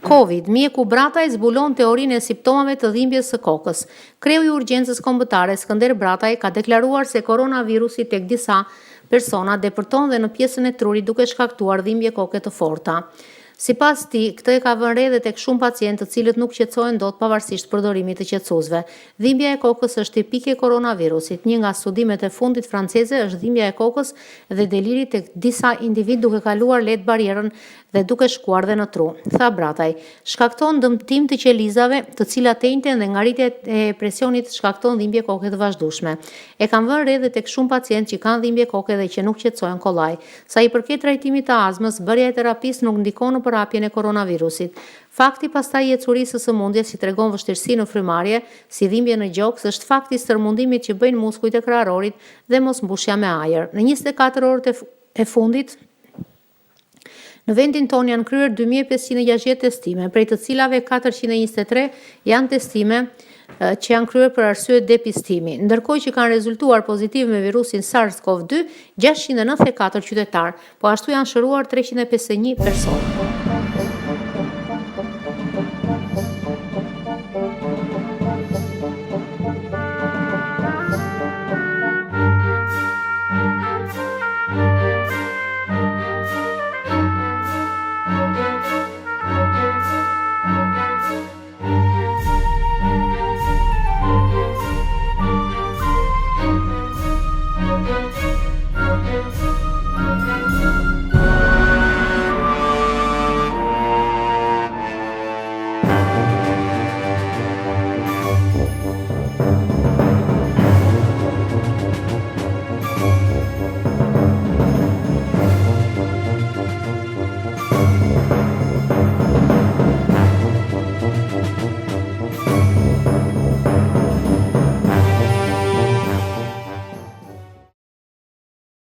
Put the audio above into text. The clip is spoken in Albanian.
Covid, mjeku Brataj zbulon teorinë e simptomave të dhimbjes së kokës. Kreu i urgjencës kombëtare Skënder Brataj ka deklaruar se koronavirusi tek disa persona depërton dhe në pjesën e trurit duke shkaktuar dhimbje koke të forta. Sipas tij, këtë e ka vënë re edhe tek shumë pacientë të cilët nuk qetësohen dot pavarësisht përdorimit të qetësuesve. Dhimbja e kokës është tipike e koronavirusit. Një nga studimet e fundit franceze është dhimbja e kokës dhe deliri tek disa individ duke kaluar lehtë barierën dhe duke shkuar dhe në tru. Tha Brataj, shkakton dëmtim të qelizave, të cilat tenjten dhe ngjarritja e presionit shkakton dhimbje koke të vazhdueshme. E kanë vënë re edhe tek shumë pacientë që kanë dhimbje koke dhe që nuk qetësohen kollaj. Sa i përket trajtimit të azmës, bërja e terapisë nuk ndikon në përhapjen e koronavirusit. Fakti pastaj i ecurisë së sëmundjes, si tregon vështirësi në frymarrje, si dhimbje në gjoks, është fakti i stërmundimit që bëjnë muskujt e kraharorit dhe mosmbushja me ajër. Në 24 orët e fundit, në vendin ton janë kryer 2560 testime, prej të cilave 423 janë testime që janë kryer për arsye depistimi, ndërkohë që kanë rezultuar pozitiv me virusin SARS-CoV-2 694 qytetar, po ashtu janë shëruar 351 persona.